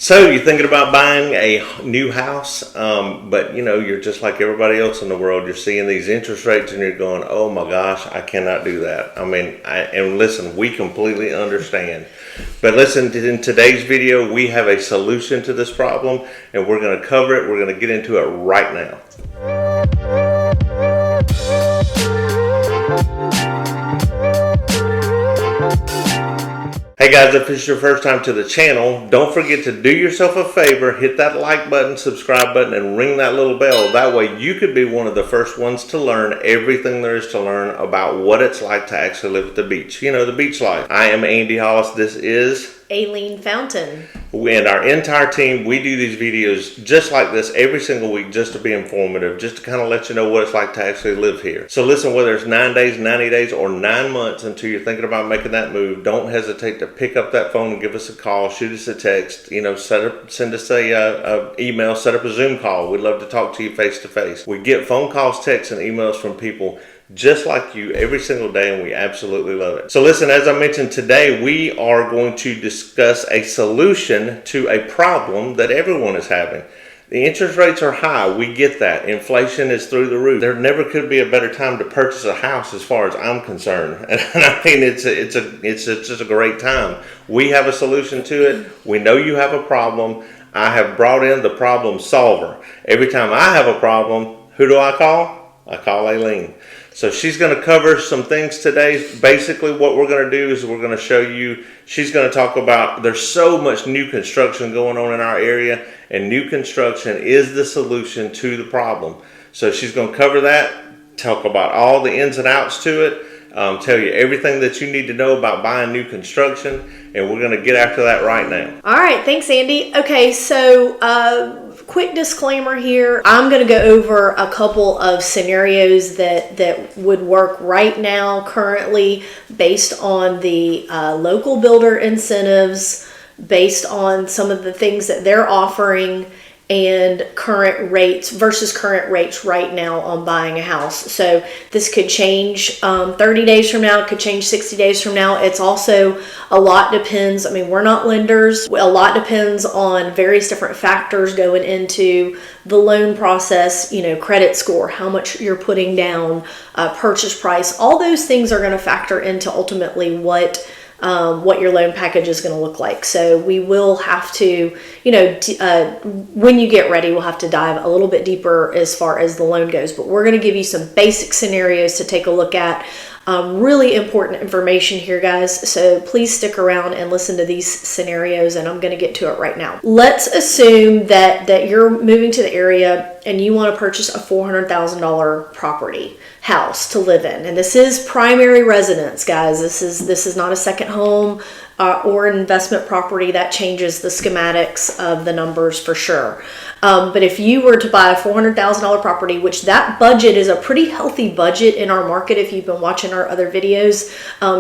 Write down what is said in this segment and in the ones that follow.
So you're thinking about buying a new house, but you're just like everybody else in the world. You're seeing these interest rates and you're going, oh my gosh, I cannot do that. And listen, we completely understand. But listen, in today's video, we have a solution to this problem and we're going to cover it. We're going to get into it right now. Hey guys, if it's your first time to the channel, don't forget to do yourself a favor, hit that like button, subscribe button, and ring that little bell. That way you could be one of the first ones to learn everything there is to learn about what it's like to actually live at the beach. You know, the beach life. I am Andy Hollis. This is Aileen Fountain. And our entire team, we do these videos just like this every single week just to be informative, just to kind of let you know what it's like to actually live here. So listen, whether it's 9 days, 90 days, or 9 months until you're thinking about making that move, don't hesitate to pick up that phone and give us a call, shoot us a text, send us a email, set up a Zoom call. We'd love to talk to you face to face. We get phone calls, texts, and emails from people just like you every single day, and we absolutely love it. So listen, as I mentioned, today we are going to discuss a solution to a problem that everyone is having. The interest rates are high. We get that. Inflation is through the roof. There never could be a better time to purchase a house as far as I'm concerned. And I mean, it's just a great time. We have a solution to it. We know you have a problem. I have brought in the problem solver. Every time I have a problem, who do I call? I call Aileen. So she's going to cover some things today. Basically what we're going to do is we're going to show you, she's going to talk about, there's so much new construction going on in our area, and new construction is the solution to the problem. So she's going to cover that, talk about all the ins and outs to it, tell you everything that you need to know about buying new construction, and we're going to get after that right now. All right, thanks Andy. Okay, so quick disclaimer here. I'm going to go over a couple of scenarios that would work right now currently based on the local builder incentives, based on some of the things that they're offering, and current rates versus current rates right now on buying a house. So this could change 30 days from now, it could change 60 days from now. It's also, a lot depends, I mean, we're not lenders. A lot depends on various different factors going into the loan process, credit score, how much you're putting down, purchase price. All those things are gonna factor into ultimately what your loan package is going to look like. So we will have to, when you get ready, we'll have to dive a little bit deeper as far as the loan goes. But we're going to give you some basic scenarios to take a look at. Really important information here, guys. So please stick around and listen to these scenarios, and I'm going to get to it right now. Let's assume that you're moving to the area and you want to purchase a $400,000 property house to live in, and this is primary residence, guys. This is not a second home or an investment property. That changes the schematics of the numbers for sure. But if you were to buy a $400,000 property, which that budget is a pretty healthy budget in our market, if you've been watching our other videos,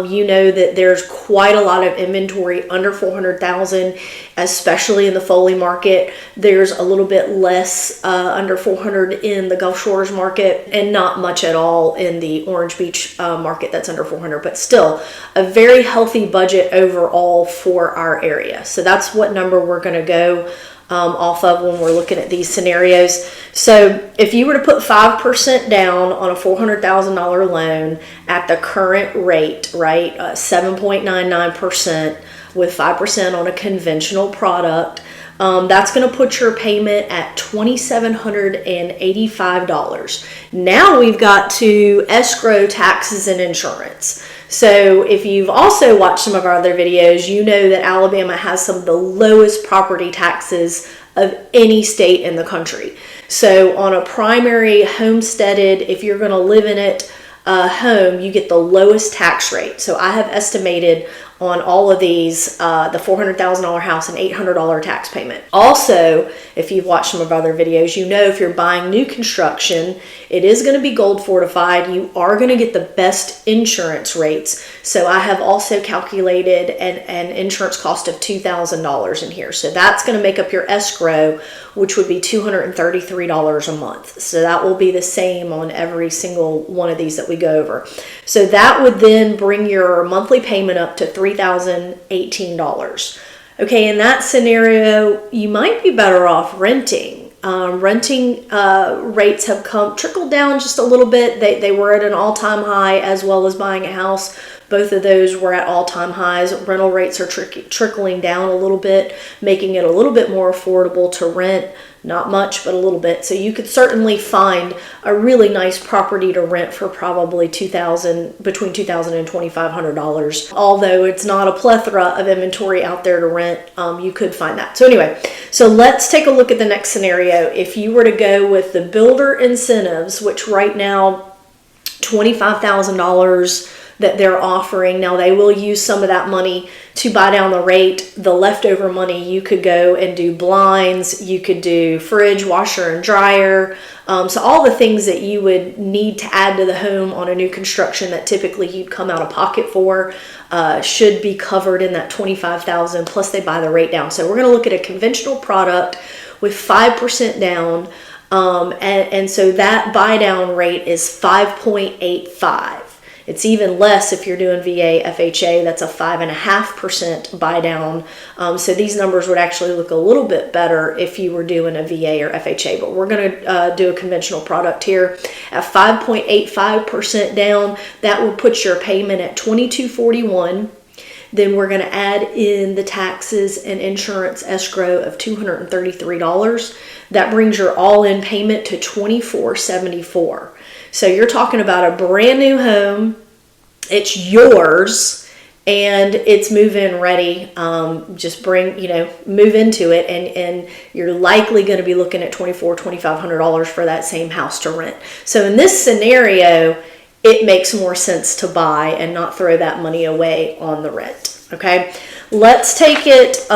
you know that there's quite a lot of inventory under $400,000, especially in the Foley market. There's a little bit less under $400,000 in the Gulf Shores market, and not much at all in the Orange Beach market that's under $400,000, but still a very healthy budget overall for our area. So that's what number we're going to go off of when we're looking at these scenarios. So if you were to put 5% down on a $400,000 loan at the current rate, right, 7.99% with 5% on a conventional product, that's going to put your payment at $2,785. Now we've got to escrow taxes and insurance. So if you've also watched some of our other videos, you know that Alabama has some of the lowest property taxes of any state in the country. So on a primary homesteaded, if you're going to live in it, home, you get the lowest tax rate. So I have estimated on all of these, the $400,000 house, an $800 tax payment. Also, if you've watched some of our other videos, you know if you're buying new construction, it is going to be gold fortified. You are going to get the best insurance rates. So I have also calculated an insurance cost of $2,000 in here. So that's going to make up your escrow, which would be $233 a month. So that will be the same on every single one of these that we go over. So that would then bring your monthly payment up to $3,018. Okay, in that scenario, you might be better off renting. Renting rates have trickled down just a little bit. They were at an all-time high, as well as buying a house. Both of those were at all-time highs. Rental rates are trickling down a little bit, making it a little bit more affordable to rent. Not much, but a little bit. So you could certainly find a really nice property to rent for probably between $2,000 and $2,500. Although it's not a plethora of inventory out there to rent, you could find that. So anyway, so let's take a look at the next scenario. If you were to go with the builder incentives, which right now $25,000 that they're offering. Now they will use some of that money to buy down the rate. The leftover money, you could go and do blinds, you could do fridge, washer and dryer. So all the things that you would need to add to the home on a new construction that typically you'd come out of pocket for should be covered in that $25,000, plus they buy the rate down. So we're gonna look at a conventional product with 5% down. And so that buy down rate is 5.85. It's even less if you're doing VA, FHA. That's a 5.5% buy down. So these numbers would actually look a little bit better if you were doing a VA or FHA. But we're going to do a conventional product here at 5.85% down. That will put your payment at $2,241. Then we're going to add in the taxes and insurance escrow of $233. That brings your all-in payment to $2,474. So you're talking about a brand new home. It's yours and it's move-in ready. Just move into it, and you're likely going to be looking at $2,500 for that same house to rent. So in this scenario, it makes more sense to buy and not throw that money away on the rent. Okay, let's take it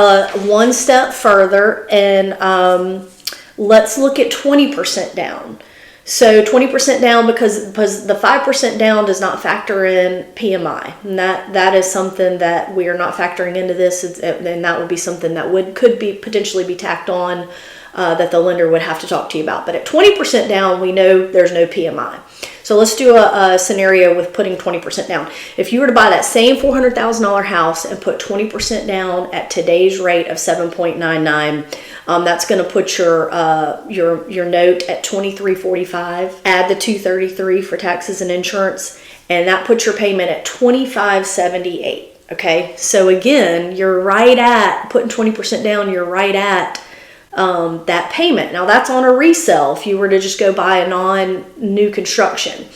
one step further and let's look at 20% down. So 20% down because the 5% down does not factor in PMI. And that is something that we are not factoring into this, and that would be something that could potentially be tacked on that the lender would have to talk to you about. But at 20% down, we know there's no PMI. So let's do a scenario with putting 20% down. If you were to buy that same $400,000 house and put 20% down at today's rate of 7.99, that's going to put your note at $2,345. Add the $233 for taxes and insurance, and that puts your payment at $2,578. Okay, so again, you're right at putting 20% down. You're right at that payment. Now that's on a resale if you were to just go buy a non-new construction.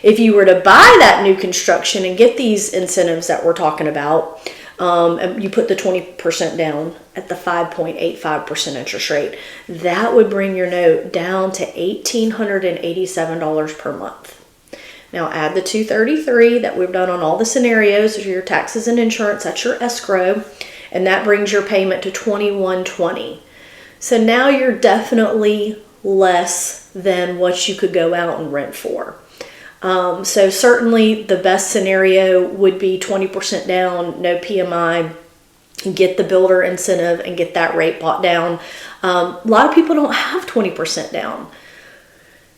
If you were to buy that new construction and get these incentives that we're talking about, and you put the 20% down at the 5.85% interest rate, that would bring your note down to $1,887 per month. Now add the $233 that we've done on all the scenarios, so your taxes and insurance, that's your escrow, and that brings your payment to $2,120. So now you're definitely less than what you could go out and rent for. So certainly the best scenario would be 20% down, no PMI, get the builder incentive and get that rate bought down. A lot of people don't have 20% down.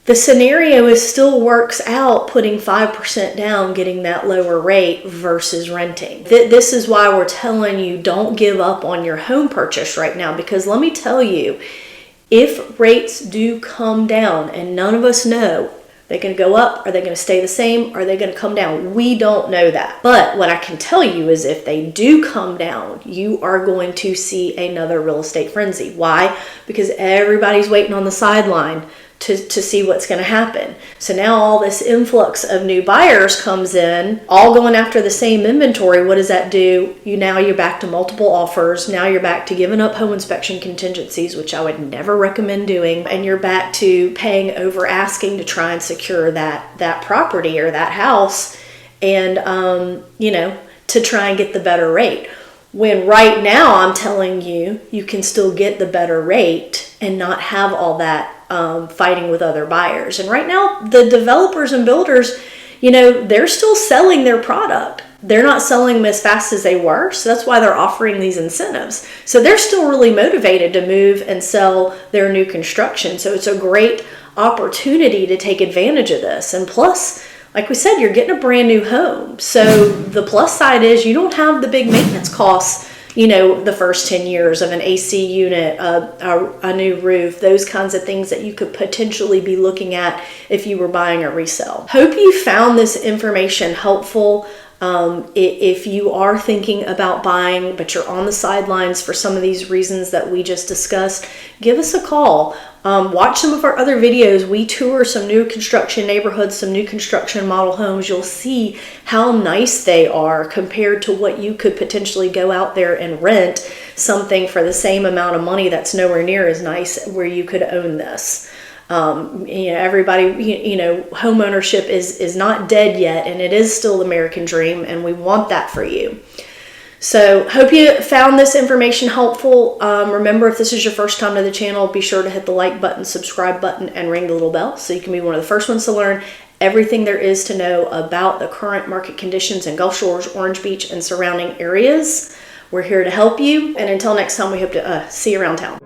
The scenario still works out putting 5% down, getting that lower rate versus renting. This is why we're telling you don't give up on your home purchase right now, because let me tell you, if rates do come down, and none of us know, they're going to go up, are they going to stay the same, are they going to come down? We don't know that. But what I can tell you is if they do come down, you are going to see another real estate frenzy. Why? Because everybody's waiting on the sideline to see what's going to happen. So now all this influx of new buyers comes in, all going after the same inventory. What does that do? You're back to multiple offers. Now you're back to giving up home inspection contingencies, which I would never recommend doing. And you're back to paying over asking to try and secure that property or that house, and to try and get the better rate. When right now I'm telling you, you can still get the better rate and not have all that fighting with other buyers. And right now, the developers and builders, they're still selling their product. They're not selling them as fast as they were. So that's why they're offering these incentives. So they're still really motivated to move and sell their new construction. So it's a great opportunity to take advantage of this. And plus, like we said, you're getting a brand new home. So the plus side is you don't have the big maintenance costs you know, the first 10 years of an AC unit, a new roof, those kinds of things that you could potentially be looking at if you were buying a resale. Hope you found this information helpful. If you are thinking about buying, but you're on the sidelines for some of these reasons that we just discussed, give us a call. Watch some of our other videos. We tour some new construction neighborhoods, some new construction model homes. You'll see how nice they are compared to what you could potentially go out there and rent something for the same amount of money that's nowhere near as nice where you could own this. You know, everybody, you know, home ownership is not dead yet, and it is still the American dream, and we want that for you. So hope you found this information helpful. Remember, if this is your first time to the channel, be sure to hit the like button, subscribe button, and ring the little bell so you can be one of the first ones to learn everything there is to know about the current market conditions in Gulf Shores, Orange Beach, and surrounding areas. We're here to help you, and until next time, we hope to see you around town.